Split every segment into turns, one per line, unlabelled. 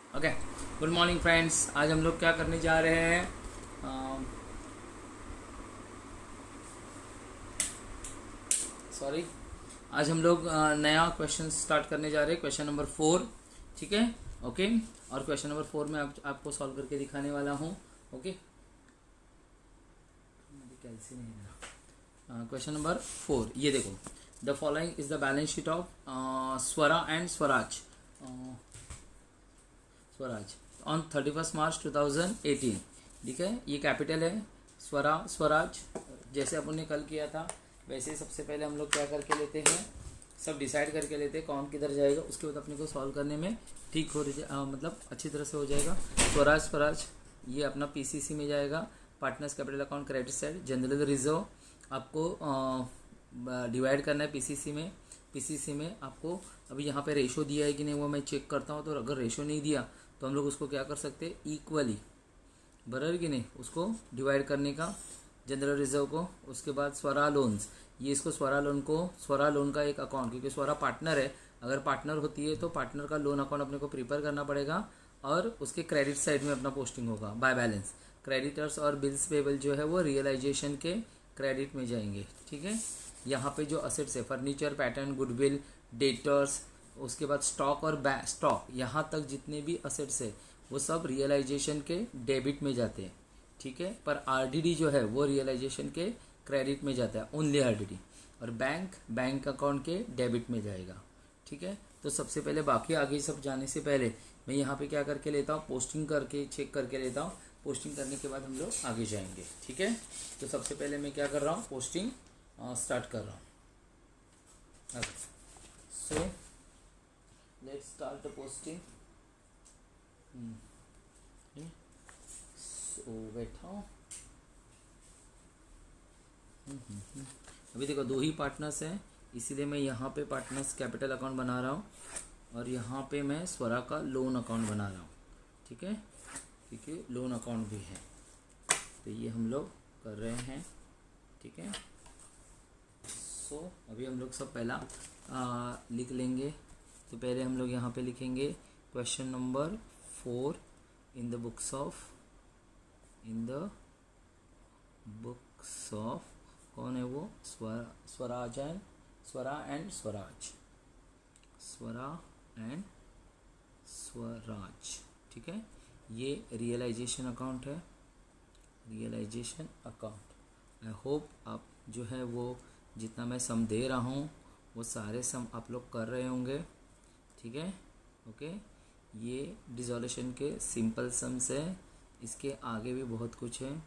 Okay, good morning friends. आज हम लोग क्या करने जा रहे हैं? सॉरी, आज हम लोग नया क्वेश्चन स्टार्ट करने जा रहे हैं, क्वेश्चन नंबर 4। ठीक है, ओके। और क्वेश्चन नंबर 4 में आपको सॉल्व करके दिखाने वाला हूँ। ओके, कैसे नहीं रहा। क्वेश्चन नंबर 4, ये देखो। The following is the balance sheet of Swara and Swaraj. Swaraj on 31 मार्च 2018। ठीक है, ये कैपिटल है स्वराज। जैसे अपन ने कल किया था वैसे सबसे पहले हम लोग क्या करके लेते हैं, सब डिसाइड करके लेते हैं कौन किधर जाएगा, उसके बाद अपने को सॉल्व करने में ठीक हो मतलब अच्छी तरह से हो जाएगा। स्वराज ये अपना पीसीसी में जाएगा, partners capital account credit side. General reserve आपको डिवाइड करना है पीसीसी में आपको अभी यहाँ पे रेशो दिया है कि नहीं वो मैं चेक करता हूँ। तो अगर रेशो नहीं दिया तो हम लोग उसको क्या कर सकते हैं, इक्वली, बराबर कि नहीं, उसको डिवाइड करने का जनरल रिजर्व को। उसके बाद स्वरा लोन्स, ये इसको स्वरा लोन का एक अकाउंट, क्योंकि स्वरा पार्टनर है, अगर पार्टनर होती है तो पार्टनर का लोन अकाउंट अपने को प्रिपेयर करना पड़ेगा और उसके क्रेडिट साइड में अपना पोस्टिंग होगा बाय बैलेंस। क्रेडिटर्स और बिल्स पेबल जो है वो रियलाइजेशन के क्रेडिट में जाएंगे। ठीक है, यहाँ पे जो असेट्स है, फर्नीचर, पैटर्न, गुडविल, डेटर्स, उसके बाद स्टॉक और स्टॉक, यहाँ तक जितने भी असेट्स है वो सब रियलाइजेशन के डेबिट में जाते हैं। ठीक है, पर आरडीडी जो है वो रियलाइजेशन के क्रेडिट में जाता है, ओनली आरडीडी। और बैंक अकाउंट के डेबिट में जाएगा। ठीक है, तो सबसे पहले बाकी आगे सब जाने से पहले मैं यहाँ पे क्या करके लेता हूँ, पोस्टिंग करके चेक करके लेता हूँ। पोस्टिंग करने के बाद हम लोग आगे जाएंगे। ठीक है, तो सबसे पहले मैं क्या कर रहा हूँ, पोस्टिंग स्टार्ट कर रहा हूँ। So let's start the posting. So बैठा हूँ। अभी देखो दो ही पार्टनर्स हैं, इसीलिए मैं यहाँ पे पार्टनर्स कैपिटल अकाउंट बना रहा हूँ और यहाँ पे मैं स्वरा का लोन अकाउंट बना रहा हूँ। ठीक है, क्योंकि लोन अकाउंट भी है, तो ये हम लोग कर रहे हैं। ठीक है, सो अभी हम लोग सब पहला लिख लेंगे। तो पहले हम लोग यहाँ पे लिखेंगे question number 4 in the books of कौन है वो, स्वरा एंड स्वराज। ठीक है, ये रियलाइजेशन अकाउंट है, रियलाइजेशन अकाउंट। आई होप आप जो है वो जितना मैं सम दे रहा हूँ वो सारे सम आप लोग कर रहे होंगे। ठीक है, ओके। ये डिसोल्यूशन के सिंपल सम्स है, इसके आगे भी बहुत कुछ है।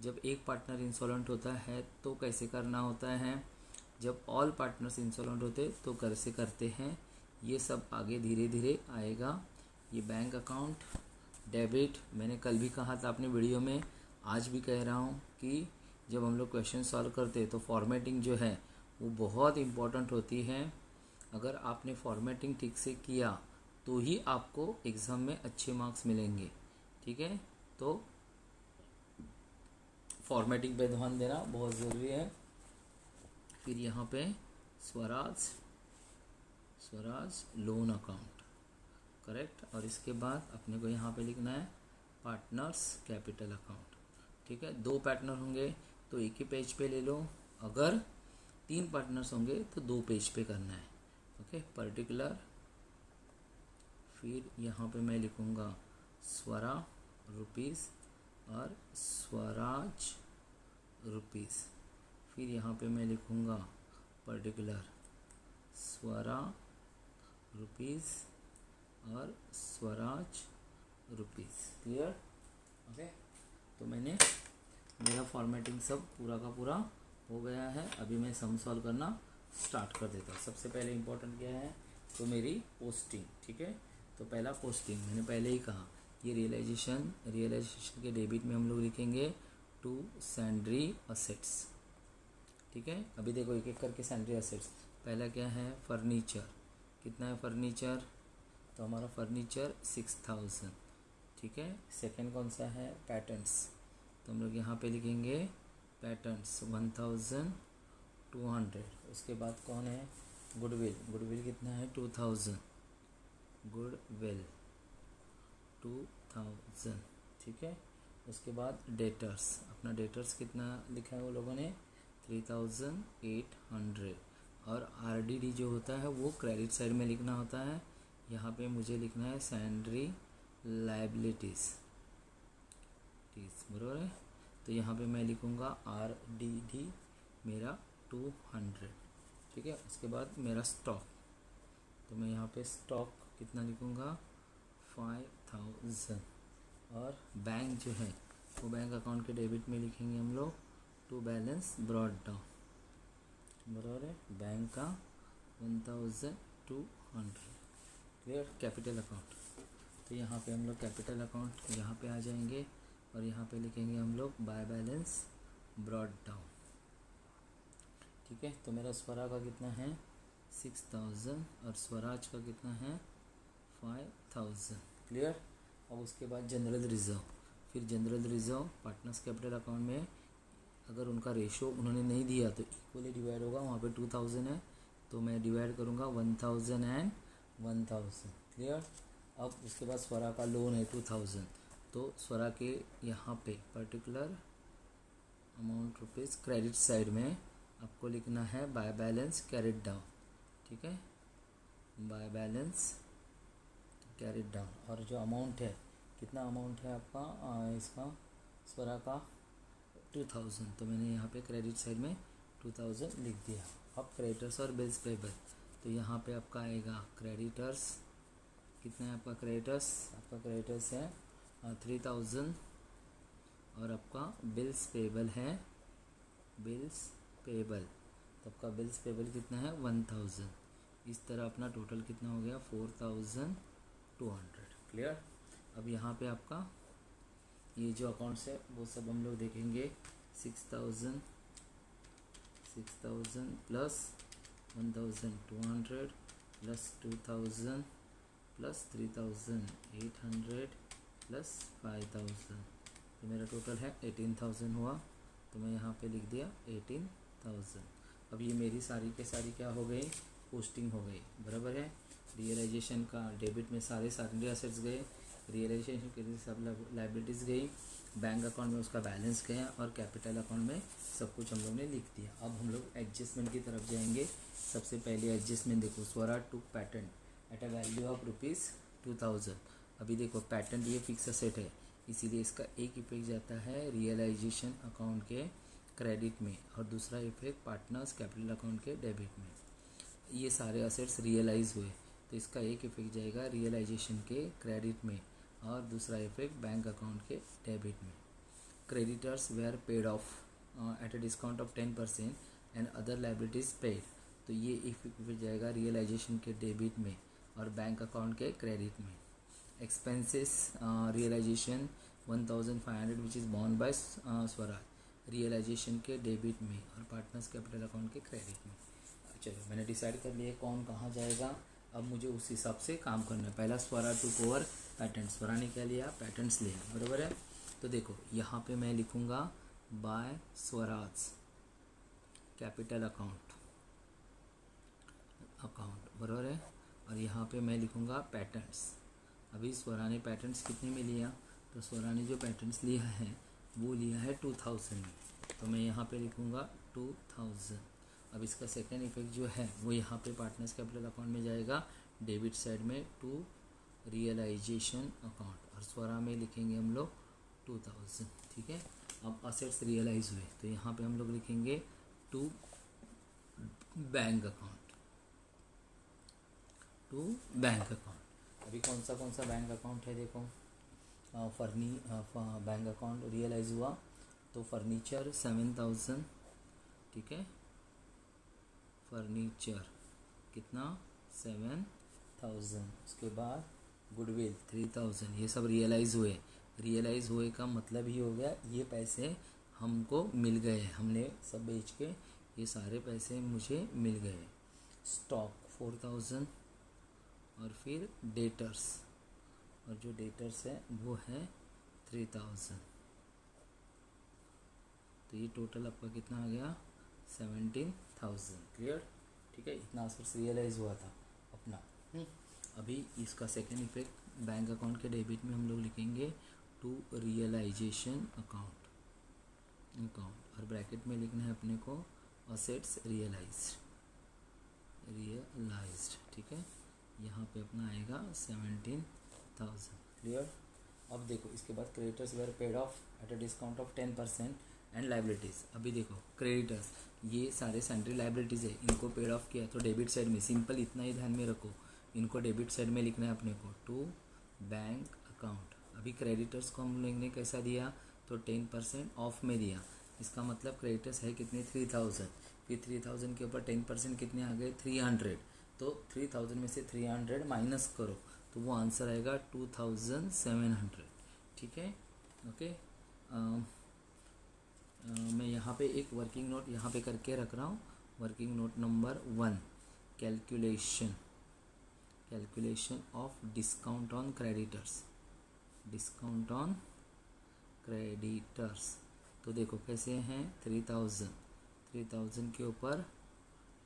जब एक पार्टनर इंसॉल्वेंट होता है तो कैसे करना होता है, जब ऑल पार्टनर्स इंसॉल्वेंट होते तो कैसे करते हैं, ये सब आगे धीरे धीरे आएगा। ये बैंक अकाउंट डेबिट मैंने कल भी कहा था अपने वीडियो में, आज भी कह रहा हूँ कि जब हम लोग क्वेश्चन सॉल्व करते तो फॉर्मेटिंग जो है वो बहुत इम्पोर्टेंट होती है। अगर आपने फॉर्मेटिंग ठीक से किया तो ही आपको एग्ज़ाम में अच्छे मार्क्स मिलेंगे। ठीक है, तो फॉर्मेटिंग पे ध्यान देना बहुत ज़रूरी है। फिर यहाँ पे स्वराज लोन अकाउंट, करेक्ट। और इसके बाद अपने को यहाँ पे लिखना है पार्टनर्स कैपिटल अकाउंट। ठीक है, दो पार्टनर होंगे तो एक ही पेज पे ले लो, अगर 3 पार्टनर्स होंगे तो 2 पेज पे करना है। Okay, particular. फिर यहाँ पे मैं लिखूँगा स्वरा रुपीज़ और स्वराज रुपीज़। फिर यहाँ पे मैं लिखूँगा पर्टिकुलर स्वरा रुपीज़ और स्वराज रुपीज़। Clear, okay. तो मैंने मेरा फॉर्मेटिंग सब पूरा का पूरा हो गया है। अभी मैं सम सॉल्व करना स्टार्ट कर देता हूँ। सबसे पहले इम्पोर्टेंट क्या है, तो मेरी पोस्टिंग। ठीक है, तो पहला पोस्टिंग मैंने पहले ही कहा, ये रियलाइजेशन के डेबिट में हम लोग लिखेंगे टू सैंड्री असेट्स। ठीक है, अभी देखो एक एक करके सैंड्री असेट्स। पहला क्या है, फर्नीचर। कितना है फर्नीचर, तो हमारा फर्नीचर 6000। ठीक है, सेकंड कौन सा है, पैटर्न्स। तो हम लोग यहाँ पे लिखेंगे पैटर्न्स 1200। उसके बाद कौन है, गुडविल कितना है 2000, गुडविल 2000, ठीक है। उसके बाद डेटर्स, अपना डेटर्स कितना लिखा है वो लोगों ने 3800, और आरडीडी जो होता है वो क्रेडिट साइड में लिखना होता है। यहाँ पे मुझे लिखना है सैंड्री लाइबिलिटीज़, बराबर है। तो यहाँ पे मैं लिखूँगा आरडीडी मेरा 200, ठीक है। उसके बाद मेरा स्टॉक, तो मैं यहाँ पे स्टॉक कितना लिखूँगा 5000, और बैंक जो है वो बैंक अकाउंट के डेबिट में लिखेंगे हम लोग टू बैलेंस ब्रॉड डाउन, बराबर है। बैंक का 1200, क्लियर। कैपिटल अकाउंट, तो यहाँ पे हम लोग कैपिटल अकाउंट यहाँ पे आ जाएंगे और यहाँ पे लिखेंगे हम लोग बाय बैलेंस ब्रॉड डाउन, ठीक है। तो मेरा स्वरा का कितना है 6000 और स्वराज का कितना है 5000, क्लियर। अब उसके बाद जनरल रिज़र्व, फिर general reserve partners capital account में अगर उनका रेशो उन्होंने नहीं दिया तो इक्वली डिवाइड होगा। वहाँ पे 2000 है तो मैं डिवाइड करूँगा 1000 एंड 1000, क्लियर। अब उसके बाद स्वरा का लोन है 2000, तो स्वरा के यहाँ पे particular amount rupees credit side में आपको लिखना है बाय बैलेंस कैरिड डाउन, ठीक है, बाय बैलेंस कैरिड डाउन। और जो अमाउंट है कितना अमाउंट है आपका इसका स्वरा का 2000, तो मैंने यहाँ पे क्रेडिट साइड में 2000 लिख दिया। अब क्रेडिटर्स और बिल्स पेबल, तो यहाँ पे आपका आएगा क्रेडिटर्स, कितना है आपका क्रेडिटर्स, आपका क्रेडिटर्स है 3000, और आपका बिल्स पेबल है बिल्स पेबल, तो आपका बिल्स पेबल कितना है 1000। इस तरह अपना टोटल कितना हो गया 4200, क्लियर। अब यहाँ पे आपका ये जो अकाउंट्स है वो सब हम लोग देखेंगे 6000 प्लस 1200 प्लस 2000 प्लस 3800 प्लस 5000, तो मेरा टोटल है 18000 हुआ। तो मैं यहाँ पे लिख दिया 18000। अब ये मेरी सारी के सारी क्या हो गई पोस्टिंग हो गई, बराबर है। रियलाइजेशन का डेबिट में सारे सरेंडर असेट्स गए, रियलाइजेशन के लिए सब लाइबिलिटीज़ गई, बैंक अकाउंट में उसका बैलेंस गया, और कैपिटल अकाउंट में सब कुछ हम लोग ने लिख दिया। अब हम लोग एडजस्टमेंट की तरफ जाएंगे। सबसे पहले एडजस्टमेंट देखो, Swara took patent at a value of ₹2000। अभी देखो पैटेंट ये फिक्स असेट है, इसीलिए इसका एक इफेक्ट जाता है रियलाइजेशन अकाउंट के क्रेडिट में और दूसरा इफेक्ट पार्टनर्स कैपिटल अकाउंट के डेबिट में। ये सारे असेट्स रियलाइज़ हुए तो इसका एक इफेक्ट जाएगा रियलाइजेशन के क्रेडिट में और दूसरा इफेक्ट बैंक अकाउंट के डेबिट में। Creditors were paid off at a discount of 10% and other liabilities paid, तो ये इफेक्ट जाएगा रियलाइजेशन के डेबिट में और बैंक अकाउंट के क्रेडिट में। Expenses realisation 1500 which is borne by Swaraj, realisation के डेबिट में और पार्टनर्स कैपिटल अकाउंट के क्रेडिट में। चलो मैंने डिसाइड कर लिया कौन कहाँ जाएगा, अब मुझे उस हिसाब से काम करना है। पहला स्वरा टू ओवर पैटेंट, स्वरा ने क्या लिया पैटेंट्स लिया, बराबर है। तो देखो यहाँ पे मैं लिखूँगा बाय स्वराज कैपिटल अकाउंट, बराबर है, और यहाँ पे मैं लिखूँगा पैटेंट्स। अभी स्वरा ने पैटेंट्स कितने में लिया, तो स्वरा ने जो पैटेंट्स लिया है वो लिया है 2000 में, तो मैं यहाँ पे लिखूँगा 2000। अब इसका सेकेंड इफेक्ट जो है वो यहाँ पे पार्टनर्स कैपिटल अकाउंट में जाएगा डेबिट साइड में टू रियलाइजेशन अकाउंट, और स्वरा में लिखेंगे हम लोग 2000, ठीक है। अब असेट्स रियलाइज हुए तो यहाँ पे हम लोग लिखेंगे टू बैंक अकाउंट, अभी कौन सा बैंक अकाउंट है देखो, बैंक अकाउंट रियलाइज हुआ तो फर्नीचर 7000, ठीक है, फर्नीचर कितना 7000, उसके बाद गुडविल 3000, ये सब रियलाइज़ हुए का मतलब ही हो गया ये पैसे हमको मिल गए, हमने सब बेच के ये सारे पैसे मुझे मिल गए। स्टॉक 4000 और फिर डेटर्स, और जो डेटर्स है वो है 3000, तो ये टोटल आपका कितना आ गया 17000, क्लियर, ठीक है। इतना असर रियलाइज़ हुआ था अपना। अभी इसका सेकेंड इफेक्ट बैंक अकाउंट के डेबिट में हम लोग लिखेंगे टू रियलाइजेशन अकाउंट और ब्रैकेट में लिखना है अपने को असेट्स रियलाइज्ड, ठीक है। यहाँ पे अपना आएगा 17,000। क्लियर। अब देखो इसके बाद creditors were paid off at a discount of 10% and liabilities. अभी देखो क्रेडिटर्स ये सारे सेंट्री लाइबिलिटीज़ है, इनको पेड ऑफ किया तो डेबिट साइड में, सिंपल इतना ही ध्यान में रखो, इनको डेबिट साइड में लिखना है अपने को टू बैंक अकाउंट। अभी क्रेडिटर्स को हम लोग ने कैसा दिया, तो 10% ऑफ में दिया, इसका मतलब क्रेडिटर्स है कितने 3000, फिर 3000 के ऊपर 10% कितने आ गए 300, तो 3000 में से 300 माइनस करो तो वो आंसर आएगा 2700। ठीक है। ओके। मैं यहाँ पे एक वर्किंग नोट यहाँ पे करके रख रहा हूँ। Working note number 1, calculation of discount on creditors, तो देखो कैसे हैं 3000 के ऊपर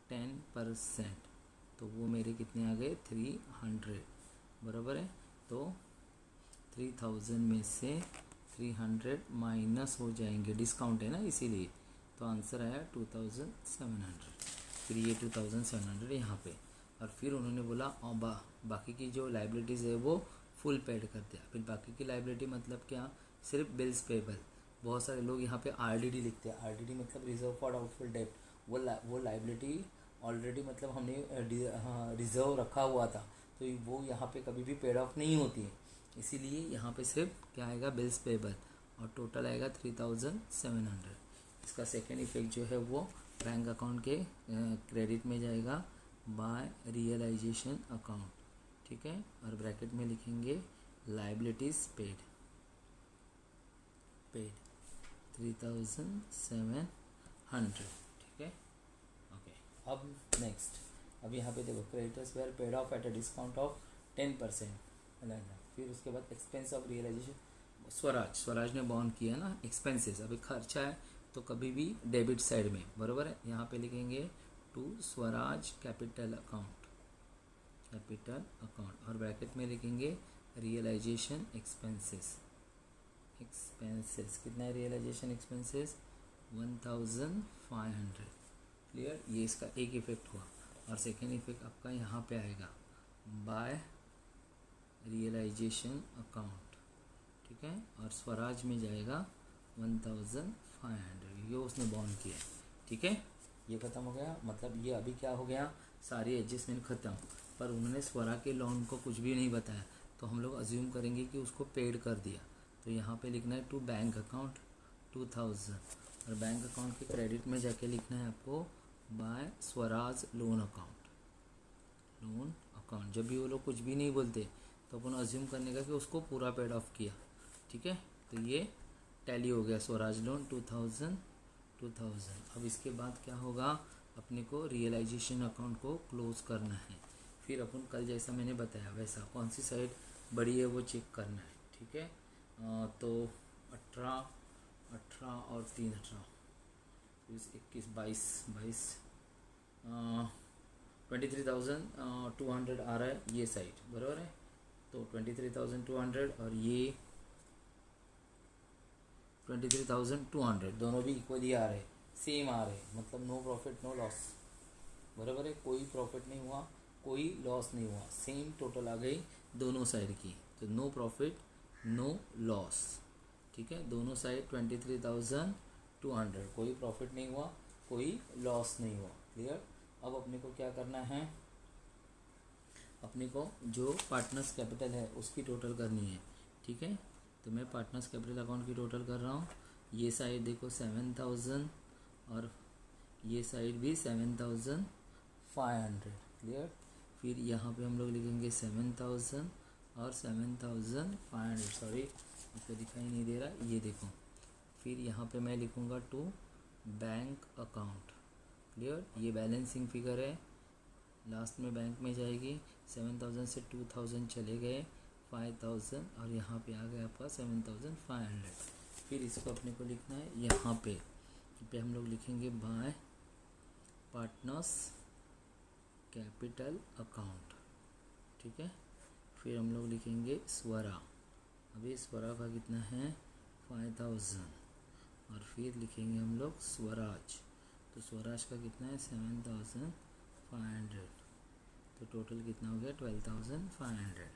10%, तो वो मेरे कितने आ गए 300, बराबर है। तो 3000 में से 300 माइनस हो जाएंगे, डिस्काउंट है ना इसीलिए, तो आंसर आया 2700। फिर ये 2700 यहाँ पे, और फिर उन्होंने बोला और बाकी की जो लाइबिलिटीज़ है वो फुल पेड कर दिया। फिर बाकी की लाइबिलिटी मतलब क्या, सिर्फ बिल्स पेबल। बहुत सारे लोग यहाँ पे आरडीडी लिखते हैं, आरडीडी मतलब रिजर्व फॉर डाउटफुल डेट, वो लाइबिलिटी ऑलरेडी मतलब हमने रिजर्व रखा हुआ था, तो वो यहाँ पे कभी भी पेड ऑफ नहीं होती है, इसीलिए यहाँ पे सिर्फ क्या आएगा बिल्स पेबल, और टोटल आएगा 3700। इसका सेकेंड इफेक्ट जो है वो बैंक अकाउंट के क्रेडिट में जाएगा बाय रियलाइजेशन अकाउंट, ठीक है। और ब्रैकेट में लिखेंगे लाइबिलिटीज़ पेड 3700, ठीक है। ओके। अब नेक्स्ट, अब यहाँ पे देखो creditors were paid off at a discount of 10%, फिर उसके बाद एक्सपेंस ऑफ रियलाइजेशन, स्वराज ने बॉन्ड किया ना, एक्सपेंसेस अभी खर्चा है तो कभी भी डेबिट साइड में, बराबर है। यहाँ पे लिखेंगे टू स्वराज कैपिटल अकाउंट, और ब्रैकेट में लिखेंगे रियलाइजेशन एक्सपेंसेस, कितना है रियलाइजेशन एक्सपेंसेस 1500। क्लियर। ये इसका एक इफेक्ट हुआ, और सेकेंड इफेक्ट आपका यहाँ पे आएगा बाय रियलाइजेशन अकाउंट, ठीक है। और स्वराज में जाएगा 1500, ये उसने बॉन्ड किया, ठीक है। ये ख़त्म हो गया, मतलब ये अभी क्या हो गया, सारी एडजस्टमेंट ख़त्म, पर उन्होंने स्वरा के लोन को कुछ भी नहीं बताया, तो हम लोग अज्यूम करेंगे कि उसको पेड कर दिया। तो यहाँ पे लिखना है टू बैंक अकाउंट 2000, और बैंक अकाउंट के क्रेडिट में जाके लिखना है आपको बाय स्वराज लोन अकाउंट। जब भी वो लोग कुछ भी नहीं बोलते तो अपन अज्यूम करने का कि उसको पूरा पेड ऑफ किया, ठीक है। तो ये टैली हो गया स्वराज लोन 2000। अब इसके बाद क्या होगा, अपने को रियलाइजेशन अकाउंट को क्लोज करना है। फिर अपन कल जैसा मैंने बताया वैसा कौन सी साइड बड़ी है वो चेक करना है, ठीक है। तो 18 और 3 18, 21 22 23,200 आ रहा है ये साइड, बराबर है। तो 23,200 और ये 23,200 दोनों भी इक्वली आ रहे, सेम आ रहे, मतलब नो प्रॉफिट नो लॉस, बराबर है। कोई प्रॉफिट नहीं हुआ, कोई लॉस नहीं हुआ, सेम टोटल आ गई दोनों साइड की, तो नो प्रॉफिट नो लॉस, ठीक है। दोनों साइड 23,200, कोई प्रॉफिट नहीं हुआ, कोई लॉस नहीं हुआ। क्लियर। अब अपने को क्या करना है, अपने को जो पार्टनर्स कैपिटल है उसकी टोटल करनी है, ठीक है। तो मैं पार्टनर्स कैपिटल अकाउंट की टोटल कर रहा हूँ। ये साइड देखो 7000 और ये साइड भी 7500। क्लियर। फिर यहाँ पे हम लोग लिखेंगे 7000 और 7500, सॉरी आपको दिखाई नहीं दे रहा, ये देखो। फिर यहाँ पे मैं लिखूँगा टू बैंक अकाउंट। क्लियर। ये बैलेंसिंग फिगर है, लास्ट में बैंक में जाएगी। 7000 से 2000 चले गए 5000, और यहाँ पे आ गया आपका 7500। फिर इसको अपने को लिखना है यहाँ पे हम लोग लिखेंगे बाय पार्टनर्स कैपिटल अकाउंट, ठीक है। फिर हम लोग लिखेंगे स्वरा। अभी स्वरा का कितना है 5000, और फिर लिखेंगे हम लोग स्वराज, तो स्वराज का कितना है 7500, तो टोटल कितना हो गया 12500।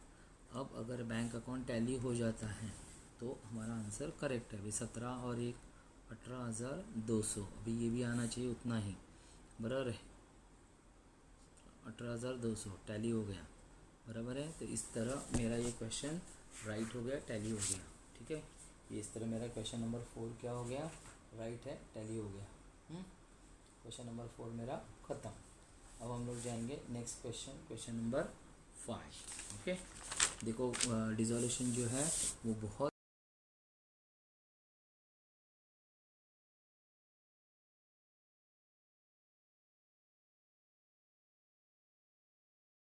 अब अगर बैंक अकाउंट टैली हो जाता है तो हमारा आंसर करेक्ट है। अभी 17 और 1 18,200, अभी ये भी आना चाहिए उतना ही, बराबर है 18,200 टैली हो गया, बराबर है। तो इस तरह मेरा ये क्वेश्चन राइट हो गया, टैली हो गया, ठीक है। ये इस तरह मेरा क्वेश्चन नंबर 4 क्या हो गया, राइट है, टैली हो गया। क्वेश्चन नंबर 4 मेरा ख़त्म। अब हम लोग जाएंगे next question, question number 5। Okay, देखो डिसोल्यूशन जो है वो बहुत